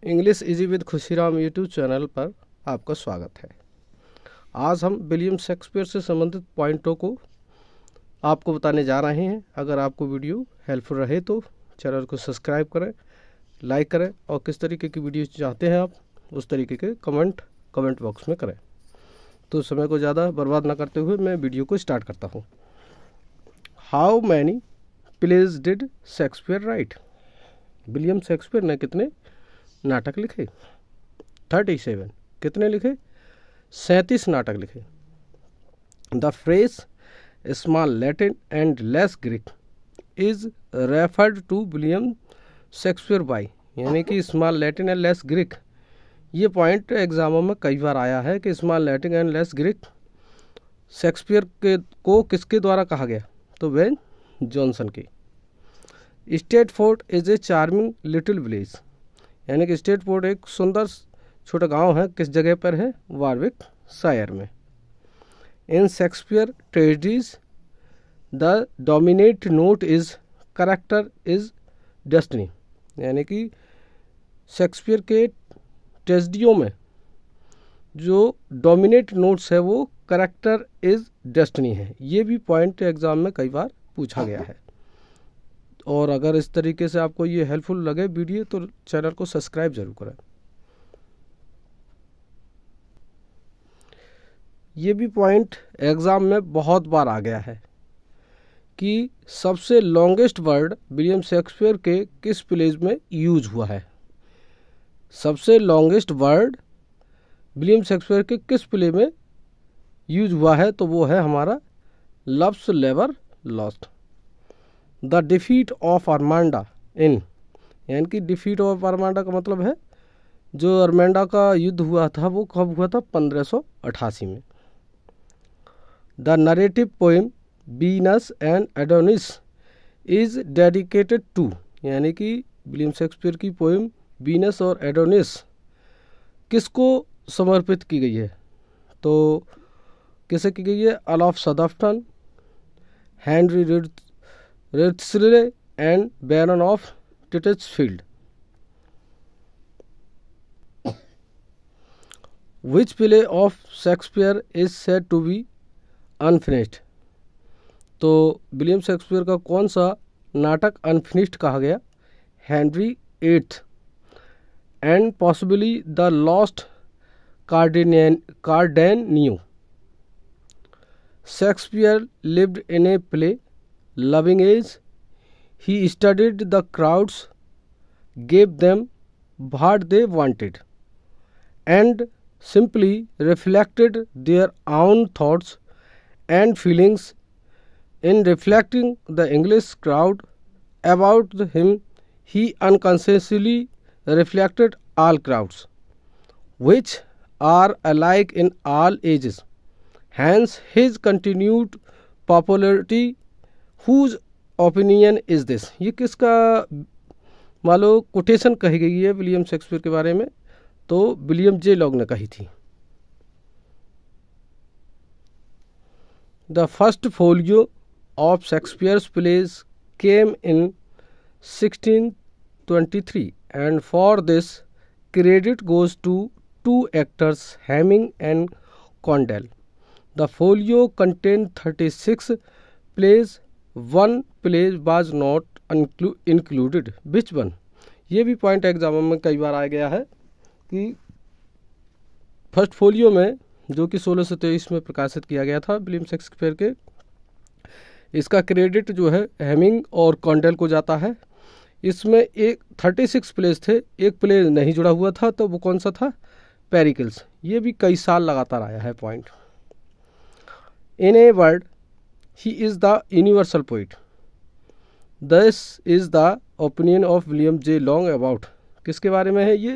English easy with Khushiram YouTube channel पर आपका स्वागत है। आज हम विलियम शेक्सपियर से संबंधित पॉइंटों को आपको बताने जा रहे हैं। अगर आपको वीडियो हेल्पफुल रहे तो चैनल को सब्सक्राइब करें, लाइक करें और किस तरीके की वीडियो चाहते हैं आप उस तरीके के कमेंट बॉक्स में करें। तो समय को ज़्यादा बर्बाद ना करते हुए मैं वीडियो को स्टार्ट करता हूँ। How many plays did Shakespeare write? William Shakespeare ने कितने नाटक लिखे? 37। कितने लिखे? 37 नाटक लिखे। The phrase small Latin and less Greek is referred to William Shakespeare by, यानी कि small Latin and less Greek, ये पॉइंट एग्जामों में कई बार आया है कि small Latin and less Greek Shakespeare को किसके द्वारा कहा गया? तो बेन जॉनसन की। Stratford is a charming little village, यानी कि स्टेटफोर्ड एक सुंदर छोटा गांव है। किस जगह पर है? वारविक शायर में। In Shakespeare tragedies the dominate note is character is destiny, यानी कि शेक्सपियर के ट्रेजेडियों में जो डोमिनेट नोट्स है वो कैरेक्टर इज डेस्टिनी है। ये भी पॉइंट एग्जाम में कई बार पूछा गया है। और अगर इस तरीके से आपको ये हेल्पफुल लगे वीडियो तो चैनल को सब्सक्राइब जरूर करें। ये भी पॉइंट एग्ज़ाम में बहुत बार आ गया है कि सबसे लॉन्गेस्ट वर्ड विलियम शेक्सपियर के किस प्लेज में यूज हुआ है? सबसे लॉन्गेस्ट वर्ड विलियम शेक्सपियर के किस प्ले में यूज हुआ है? तो वो है हमारा love's labour lost. The defeat of Armada in, यानी कि डिफीट ऑफ अरमांडा का मतलब है जो अरमांडा का युद्ध हुआ था वो कब हुआ था? 1588 में। The narrative poem Venus and Adonis is dedicated to, यानी कि विलियम शेक्सपियर की पोएम वीनस और एडोनिस किसको समर्पित की गई है? तो किसे की गई है? Earl of Southampton, Henry Wriothesley and baron of Titchfield. Which play of Shakespeare is said to be unfinished? तो विलियम शेक्सपियर का कौन सा नाटक अनफिनिश्ड कहा गया? Henry eighth and possibly the lost Cardenio. Shakespeare lived in a play loving age. He studied the crowds, gave them what they wanted, and simply reflected their own thoughts and feelings. In reflecting the English crowd about him, he unconsciously reflected all crowds, which are alike in all ages. Hence, his continued popularity. Whose opinion is this? ये किसका मान लो quotation कही गई है William Shakespeare के बारे में? तो विलियम जे लॉन्ग ने कही थी। The first folio of Shakespeare's plays came in 1623 and for this credit goes to two actors, Heming and Condell. The folio contain 36 plays, one plays was not included. Which one? ये भी point exam में कई बार आ गया है कि first folio में जो कि 1623 में प्रकाशित किया गया था विलियम शेक्सपियर के, इसका क्रेडिट जो है हेमिंग और कॉन्डेल को जाता है। इसमें एक 36 प्लेज थे, एक प्लेज नहीं जुड़ा हुआ था, तो वो कौन सा था? पेरिकल्स। ये भी कई साल लगातार आया है point. In a word, he is the universal poet. This is the opinion of William J. Long about. किसके बारे में है ये?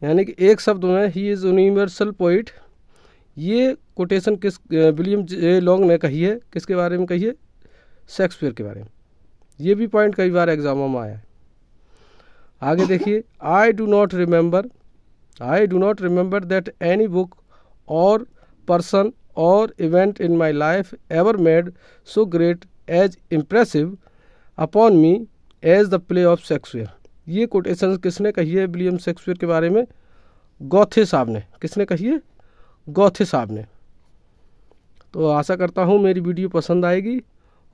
यानी कि एक शब्द में he is universal poet। ये कोटेशन किस विलियम जे लॉन्ग ने कही है? किसके बारे में कही है? शेक्सपियर के बारे में। ये भी पॉइंट कई बार एग्जामों में आया है। आगे देखिए, I do not remember that any book or person or event in my life ever made so great as impressive upon me as the play of Shakespeare. ये कोटेशन किसने कही है विलियम शेक्सपियर के बारे में? गौथे साहब ने। किसने कही है? गौथे साहब ने। तो आशा करता हूँ मेरी वीडियो पसंद आएगी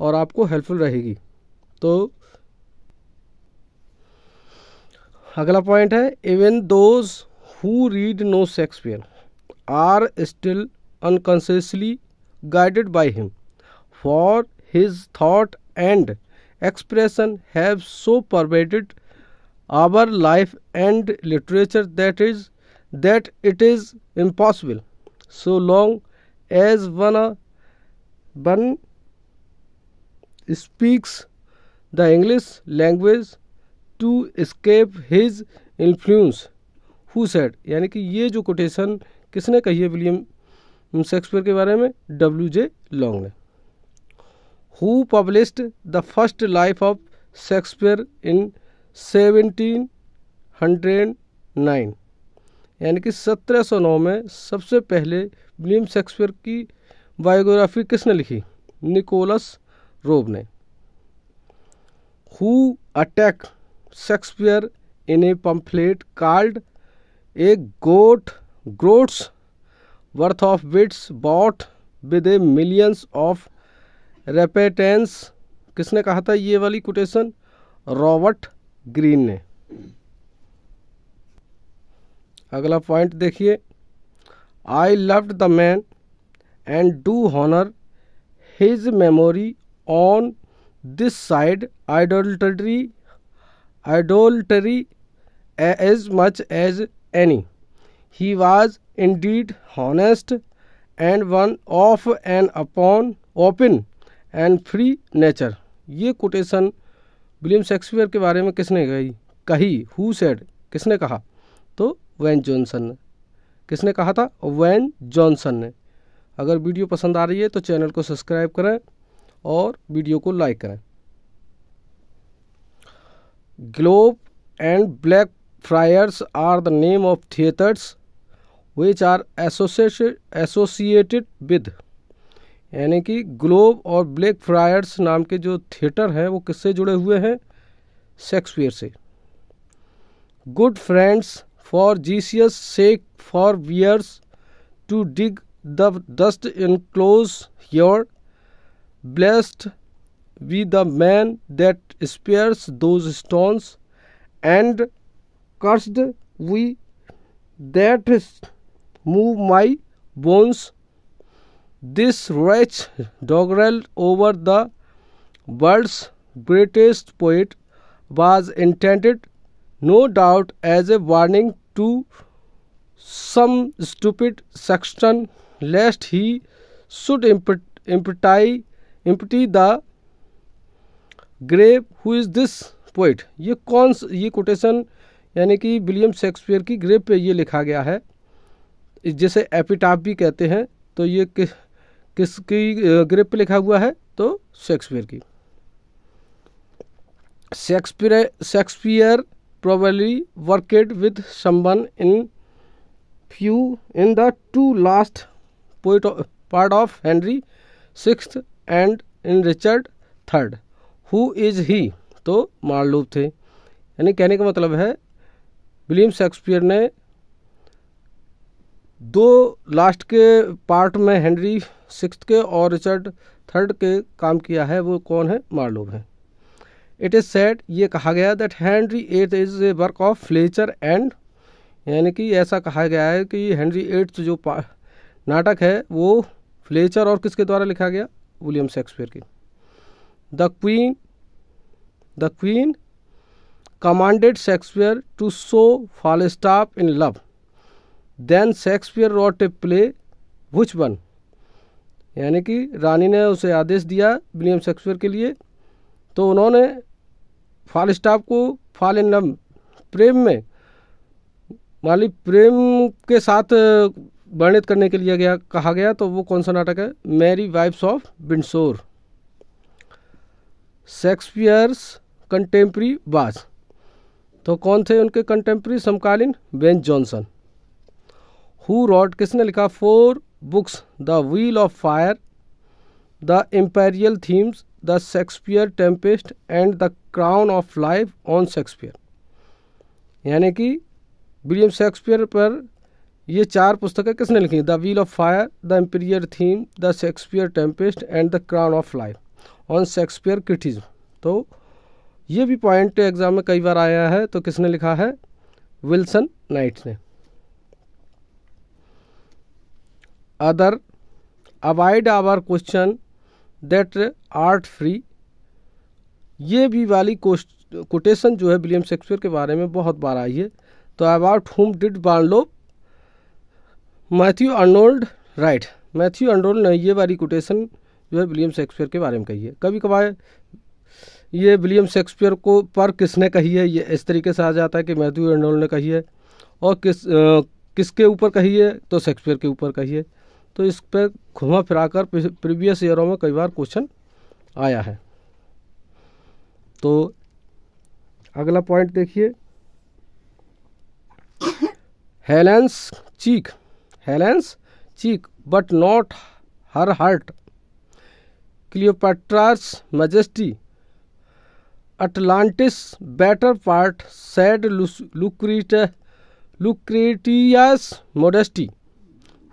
और आपको हेल्पफुल रहेगी। तो अगला पॉइंट है, even those who read no Shakespeare are still unconsciously guided by him, for his thought and expression have so pervaded our life and literature that it is impossible, so long as one speaks the English language, to escape his influence. Who said? यानी कि ये जो quotation किसने कही है William Shakespeare के बारे में? W.J. लॉन्ग ने। Who published the first life of Shakespeare in 1709, यानी कि 1709 में सबसे पहले विलियम शेक्सपियर की बायोग्राफी किसने लिखी? निकोलस रोब ने। Who attack Shakespeare in A pamphlet called a groats worth of wits bought with a millions of repentance, किसने कहा था ये वाली कोटेशन? रॉबर्ट ग्रीन ने। अगला पॉइंट देखिए, I loved the man and do honour his memory on this side idolatry as much as any. He was indeed honest and one of an open and free nature. ये quotation William Shakespeare के बारे में किसने कही? Who said? किसने कहा? तो when Johnson ने। किसने कहा था? वेन जॉनसन ने। अगर वीडियो पसंद आ रही है तो चैनल को सब्सक्राइब करें और वीडियो को लाइक करें। Globe and Blackfriars are the name of theatres which are associated with, यानी कि ग्लोब और ब्लैक फ्रायर्स नाम के जो थिएटर हैं वो किससे जुड़े हुए हैं? शेक्सपियर से। Good friends for Jesus sake forbear to dig the dust enclose your blessed be the man that spares those stones and cursed we that move my bones. This wretch doggerel over the world's greatest poet was intended, no doubt, as a warning to some stupid sexton lest he should empty the grave. Who is this poet? ये quotation यानी कि William Shakespeare की grave पे ये लिखा गया है, जिसे एपिटाफ भी कहते हैं। तो ये किसकी ग्रेव पे लिखा हुआ है? तो शेक्सपियर की। Shakespeare probably worked with someone in the two last part of Henry VI and in Richard III. Who is he? तो मार्लोव थे। यानी कहने का मतलब है विलियम शेक्सपियर ने दो लास्ट के पार्ट में हेनरी सिक्स्थ के और रिचर्ड थर्ड के काम किया है। वो कौन है? मार्लोव है। इट इज़ सेड, ये कहा गया, that Henry eight is a work of Fletcher and, यानी कि ऐसा कहा गया है कि हेनरी एट्थ जो नाटक है वो फ्लेचर और किसके द्वारा लिखा गया? विलियम शेक्सपियर की। The queen commanded Shakespeare to show Falstaff in love, then Shakespeare wrote a play which one, यानी कि रानी ने उसे आदेश दिया विलियम शेक्सपियर के लिए, तो उन्होंने फालस्टाफ को फॉल इन लव, प्रेम में माली प्रेम के साथ वर्णित करने के लिए कहा गया। तो वो कौन सा नाटक है? Merry wives of Windsor. Shakespeare's contemporary was, तो कौन थे उनके कंटेम्प्रेरी समकालीन? When Johnson. हु रॉट, किसने लिखा? 4 books, the wheel of fire, the imperial themes, the Shakespeare Tempest and the crown of life on Shakespeare. यानी कि विलियम शेक्सपियर पर ये 4 पुस्तकें किसने लिखी? The wheel of fire, the imperial theme, the Shakespeare Tempest and the crown of life on Shakespeare criticism. तो ये भी पॉइंट एग्जाम में कई बार आया है। तो किसने लिखा है? विल्सन नाइट ने। Other avoid our question that art free, ये भी वाली कोटेशन जो है विलियम शेक्सपियर के बारे में बहुत बार आई है। तो about whom did Barlow Matthew Arnold write, Matthew Arnold ने ये वाली कोटेशन जो है विलियम शेक्सपियर के बारे में कही है। कभी कभार ये विलियम शेक्सपियर को पर किसने कही है, ये इस तरीके से आ जाता है कि मैथ्यू अर्नोल्ड ने कही है, और किसके ऊपर कही है? तो शेक्सपियर के ऊपर कही है। तो इस पर घुमा फिराकर प्रीवियस ईयरों में कई बार क्वेश्चन आया है। तो अगला पॉइंट देखिए, Helen's cheek but not her heart, Cleopatra's majesty, Atalanta's better part, sad Lucretia's modesty,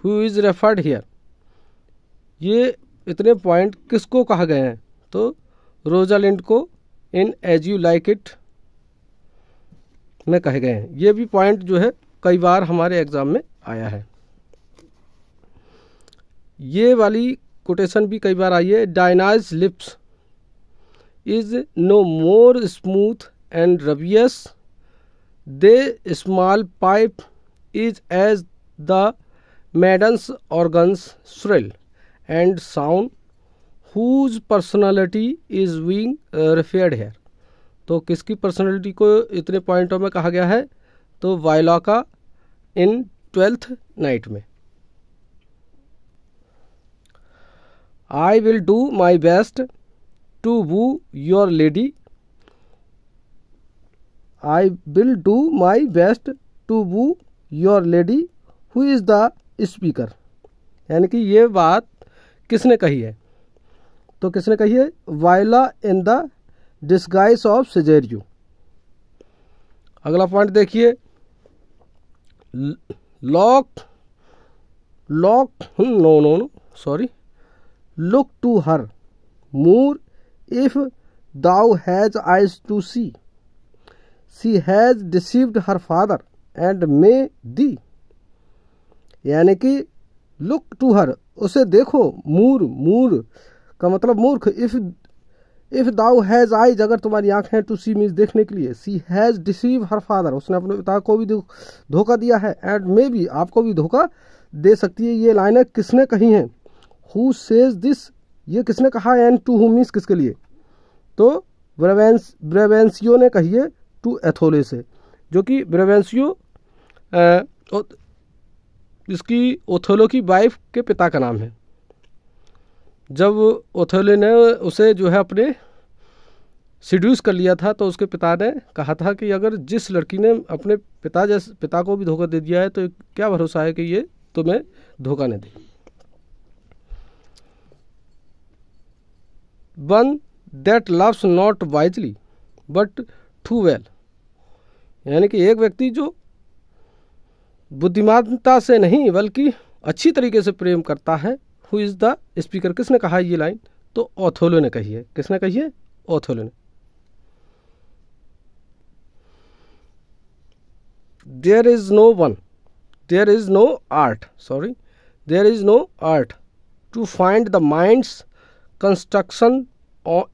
who is referred here. ये इतने पॉइंट किसको कहा गए हैं? तो रोजालिंड को इन एज यू लाइक इट में कहे गए हैं। ये भी पॉइंट जो है कई बार हमारे एग्जाम में आया है। ये वाली कोटेशन भी कई बार आई है, Diana's lips is no more smooth and rubious, the small pipe is as the maiden's organs shrill and sound, whose personality is being referred here. तो किसकी पर्सनैलिटी को इतने पॉइंटों में कहा गया है? तो वायलाका इन 12th नाइट में। I will do my best to woo your lady, I will do my best to woo your lady, who is the speaker. यानी कि ये बात किसने कही है? तो किसने कही है? Viola in the disguise of Cesario. अगला पॉइंट देखिए, look to her Moor if thou has eyes to see, she has deceived her father and may thee. यानी कि लुक टू हर, उसे देखो, मूर का मतलब मूर्ख, इफ दाउ हैज आइज, अगर तुम्हारी आंख है, टू सी मीन्स देखने के लिए, सी हैज डिसीव हर फादर, उसने अपने पिता को भी धोखा दिया है, एंड मे बी, आपको भी धोखा दे सकती है। ये लाइनें किसने कही हैं? हु सेज दिस, ये किसने कहा है? एंड टू हुम मीन्स किसके लिए? तो ब्रेवेंसियो ने कही है टू एथोले से, जो कि ब्रेवेंसियो इसकी ओथेलो की वाइफ के पिता का नाम है। जब ओथेलो ने उसे जो है अपने सीड्यूस कर लिया था, तो उसके पिता ने कहा था कि अगर जिस लड़की ने अपने पिता को भी धोखा दे दिया है, तो क्या भरोसा है कि ये तुम्हें धोखा न दे। One that loves not wisely but too well, यानी कि एक व्यक्ति जो बुद्धिमानता से नहीं बल्कि अच्छी तरीके से प्रेम करता है, हु इज़ द स्पीकर। किसने कहा है ये लाइन? तो ओथेलो ने कही है। किसने कही है? ओथेलो ने। There is no art to find the mind's construction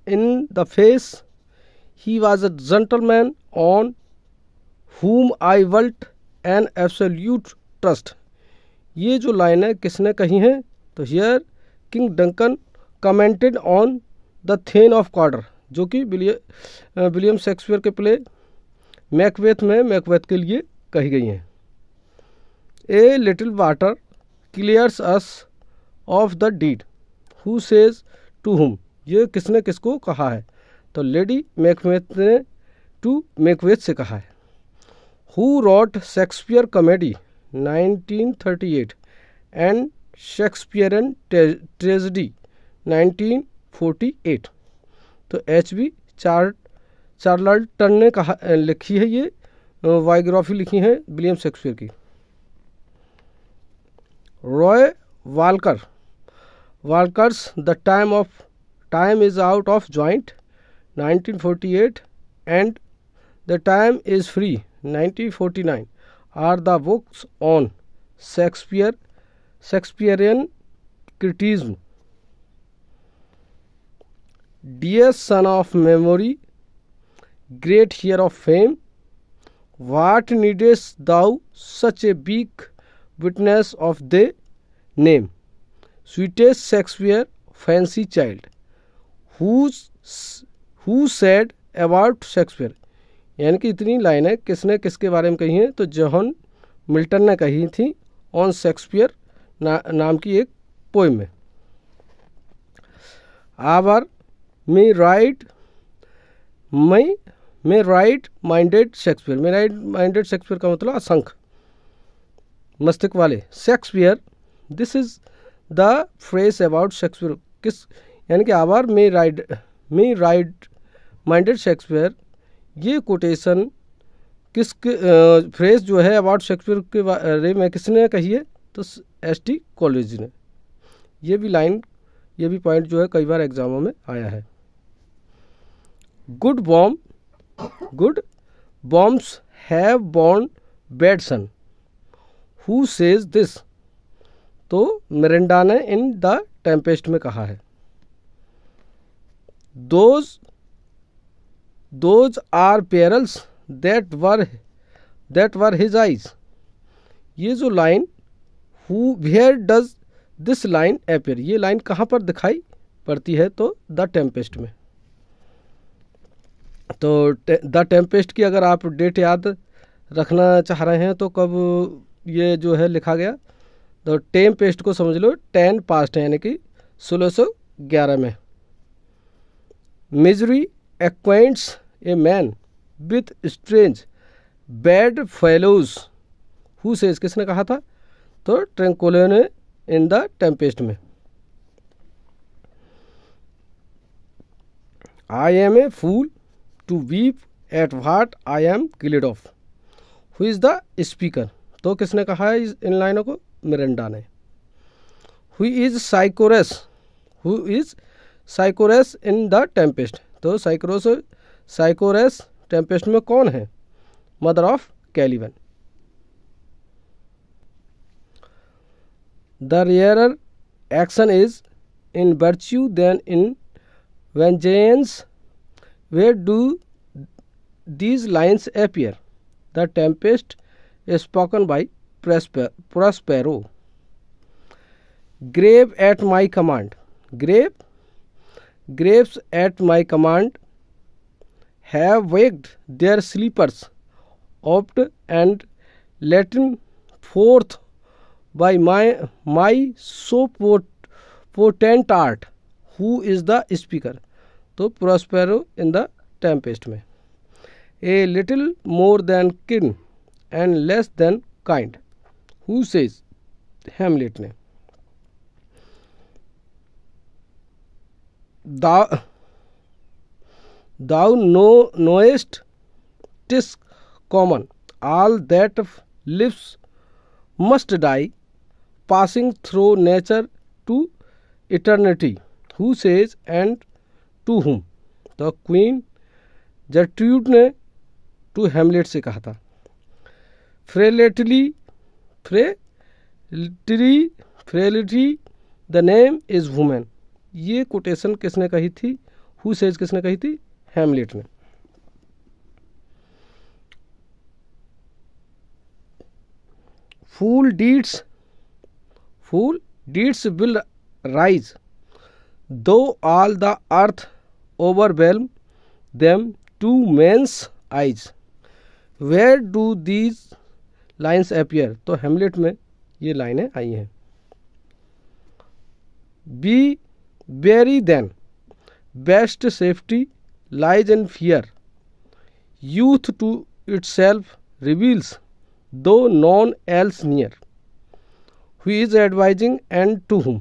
in the face, he was a gentleman on whom I felt an absolute trust। ये जो लाइन है किसने कही है? तो here King Duncan commented on the thane of Cawdor, जो कि William Shakespeare के प्ले मैकबेथ में मैकबेथ के लिए कही गई हैं। A little water clears us of the deed, who says to whom, ये किसने किसको कहा है? तो लेडी मैकबेथ ने टू मैकबेथ से कहा है। Who wrote Shakespeare comedy 1938 and Shakespearean tragedy 1948? तो H.B. चार्लटन ने लिखी है ये बायोग्राफी लिखी है विलियम शेक्सपियर की। Roy Walker, Walker's the time is out of joint 1948 and the time is free 1949 are the books on Shakespearean criticism. Dear son of memory, great heir of fame, what needest thou such a big witness of thy name? Sweetest Shakespeare, fancy child, who said about Shakespeare? यानी कि इतनी लाइनें किसने किसके बारे में कही हैं? तो जॉन मिल्टन ने कही थी ऑन शेक्सपियर नाम की एक पोएम में। Our myriad minded Shakespeare, myriad minded Shakespeare का मतलब असंख्य मस्तिष्क वाले शेक्सपियर। This is the phrase about Shakespeare, किस यानी कि our myriad minded Shakespeare, ये कोटेशन किस फ्रेज जो है अबाउट शेक्सपियर के बारे में किसने कही है? तो एस.टी. कॉलेज ने। ये भी लाइन, ये भी पॉइंट जो है कई बार एग्जामों में आया है। Good wombs have borne bad son, who says this? तो मिरिंडा ने इन द टेम्पेस्ट में कहा है। Those are pearls that were his eyes. ये जो line where does this line appear, ये लाइन कहाँ पर दिखाई पड़ती है? तो द टेम्पेस्ट में। तो द टेम्पेस्ट की अगर आप डेट याद रखना चाह रहे हैं तो कब ये जो है लिखा गया? तो टेम्पेस्ट को समझ लो 10 पास्ट है, यानी कि 1611 में। Misery acquaints a man with strange bed fellows, who says, किसने कहा था? तो ट्रैंक्विलो ने इन द टेम्पेस्ट में। I am a fool to weep at what I am glad of, who is the speaker? तो किसने कहा है इन लाइनों को? मिरिंडा ने। Who is Sycorax in the Tempest? तो साइकोरेस टेम्पेस्ट में कौन है? Mother of Caliban. The rarer action is in virtue than in vengeance, where do these lines appear? The Tempest spoken by Prospero. Grave at my command, graves at my command have waked their sleepers oft and let forth by my so potent art, who is the speaker? तो Prospero in the Tempest में। A little more than kin and less than kind, who says? Hamlet ने। Thou knowest 'tis common, all that lives must die, passing through nature to eternity, who says and to whom? तो queen Gertrude ने to हेमलेट से कहा था। Frailty the name is women, ये quotation किसने कही थी? हु सेज किसने कही थी? हेमलेट ने। Foul deeds will rise, though all the earth overwhelm them to men's eyes, where do these lines appear? तो हेमलेट में ये लाइनें आई हैं। Be wary then, best safety lies in fear, youth to itself reveals, though none else near, who is advising and to whom?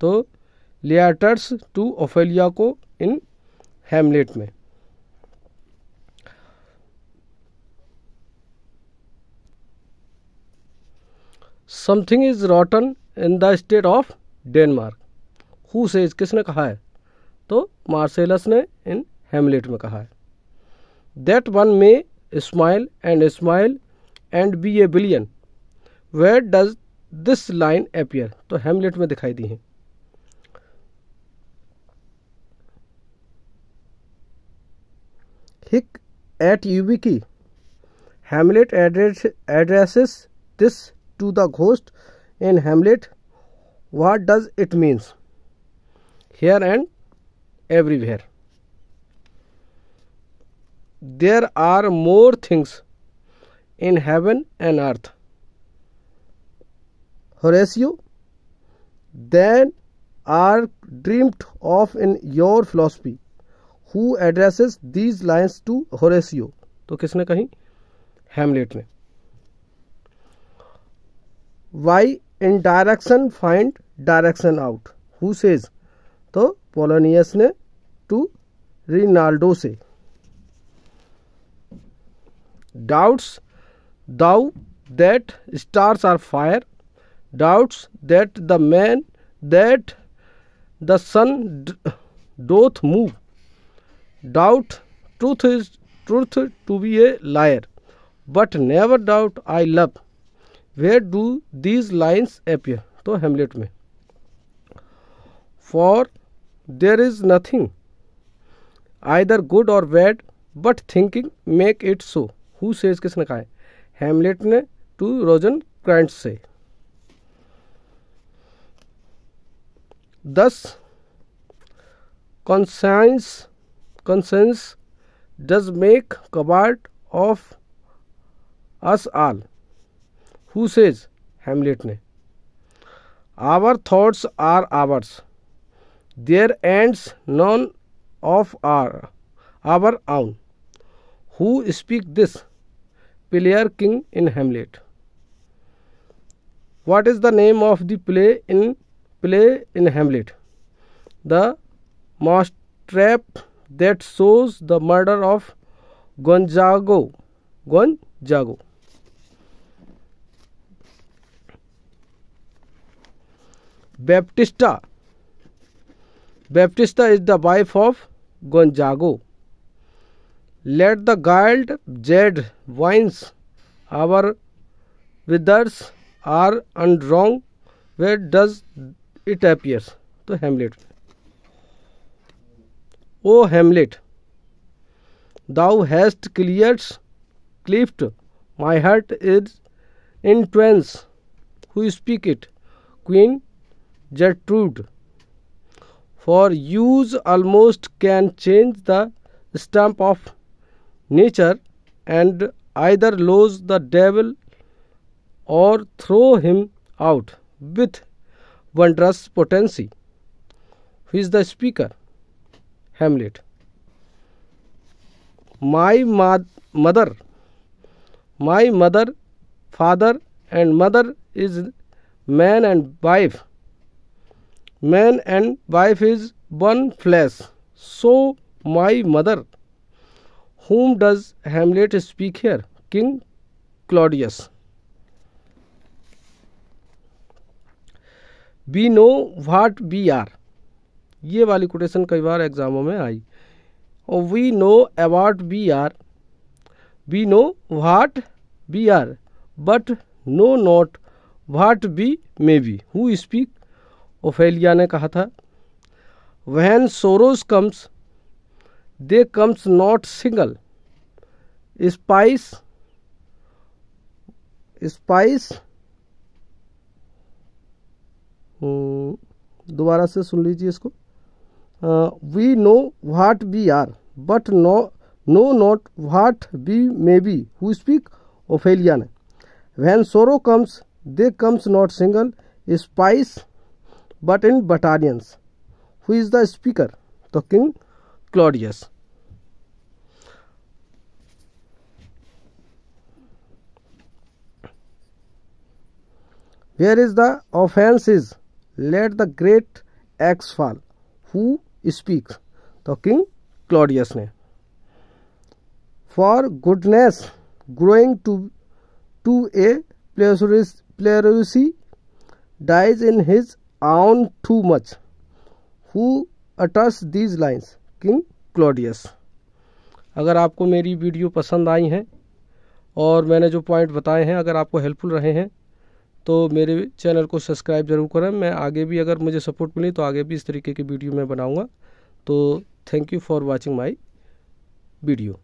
तो लियाटर्स to Ophelia को इन हेमलेट में। Something is रॉटन in the state of Denmark. Who says, किसने कहा है? तो Marcellus ने इन हेमलेट में कहा है। That one may smile and be a villain, where does this line appear? तो हेमलेट में दिखाई दी है। हिक एट यूबिकी, Hamlet addresses this to the ghost in Hamlet. What does it mean? Here and everywhere. There are more things in heaven and earth, Horatio, than are dreamed of in your philosophy. Who addresses these lines to Horatio? तो किसने कही? Hamlet ने। By in direction find direction out, who says? तो Polonius ने to Reynaldo से। Doubts thou that stars are fire, doubts that the man that the sun doth move, doubt truth to be a liar, but never doubt I love. Where do these lines appear? तो Hamlet में। For there is nothing either good or bad, but thinking make it so. Who says, किसने कहा है? हेमलेट ने to रोज़ेनक्रेंट्ज़ से। Thus conscience does make coward of us all. Who says? हेमलेट ने। Our thoughts are ours, their ends none of our own. Who speak this? Player King in Hamlet. What is the name of the play in Hamlet? The mousetrap that shows the murder of Gonzago. Baptista is the wife of Gonzago. Let the guild jade wines, our withers are unwrong. Where does it appear? तो हेमलेट। O Hamlet, thou hast cleft my heart is in twains. Who speak it? Queen Gertrude. For use almost can change the stamp of nature, and either lose the devil or throw him out with wondrous potency. Who is the speaker? Hamlet. My mother, father and mother is man and wife. Man and wife is one flesh. So my mother. Whom does Hamlet speak here? King Claudius. We know what we are. ये वाली quotation कई बार एग्जामों में आई। और we know about we are, we know what we are, but know not what we may be. Who speak? Ophelia ने कहा था। When sorrows comes they comes not single. Spies दोबारा से सुन लीजिए इसको। We know what we are but know not what we may be. Who speak? Ophelia ने। When sorrow comes they comes not single spies but in battalions. Who is the speaker? तो King Claudius. Where is the offense is? Let the great axe fall. Who speaks? तो King Claudius ने। For goodness growing to a pleurisy dies in his own too much, who utters these lines, King Claudius. अगर आपको मेरी video पसंद आई हैं और मैंने जो पॉइंट बताए हैं अगर आपको हेल्पफुल रहे हैं तो मेरे चैनल को सब्सक्राइब जरूर करें। मैं आगे भी अगर मुझे सपोर्ट मिली तो आगे भी इस तरीके की वीडियो मैं बनाऊंगा। तो thank you for watching my video.